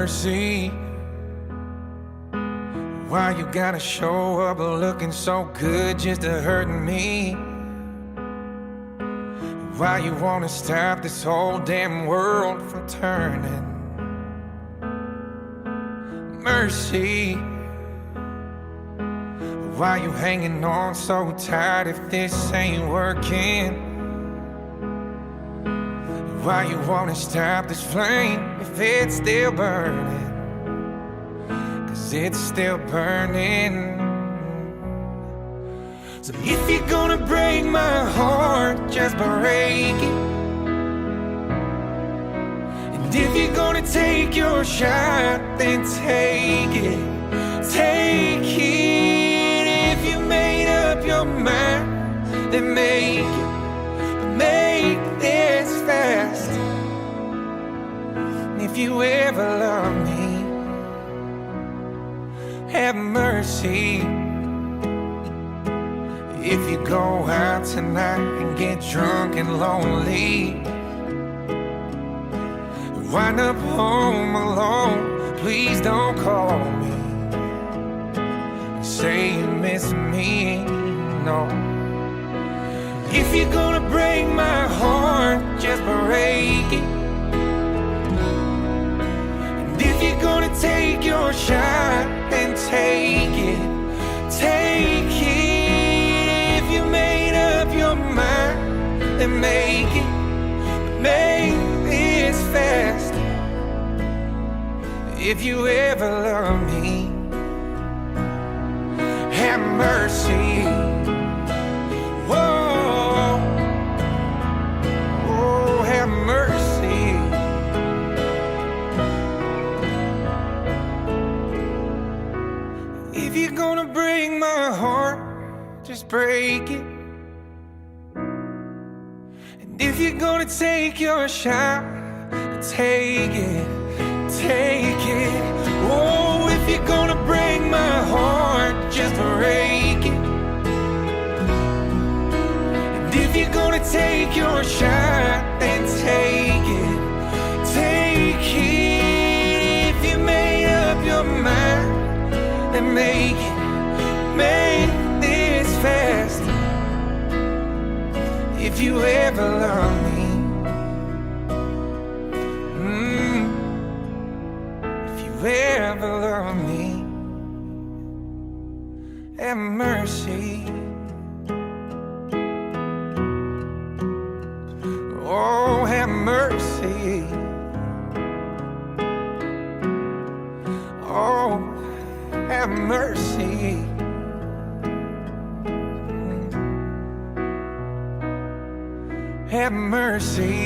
mercy. Why you gotta show up looking so good just to hurt me? Why you wanna stop this whole damn world from turning? Mercy. Why you hanging on so tight if this ain't working? Why you wanna stop this flame if it's still burning? 'Cause it's still burning. So if you're gonna break my heart, just break it. And if you're gonna take your shot, then take it. Take it. If you made up your mind, then make it. But make this fast. And if you ever love me, have mercy. If you go out tonight and get drunk and lonely, wind up home alone, please don't call me. Say you miss me, no. If you're gonna break my heart, just break it. And if you're gonna take your shot, then take it. Take it. If you made up your mind, then make it. Make this fast. If you ever love me, have mercy. Whoa, oh, have mercy. If you're gonna break my heart, just break it. And if you're gonna take your shot, take it, take it. Oh, if you're gonna break my heart, just break it. And if you're gonna take your shot, then take it, take it. If you made up your mind, then make it, make this fast. If you ever love me, if you ever love me, have mercy. Oh, have mercy. Oh, have mercy. Have mercy.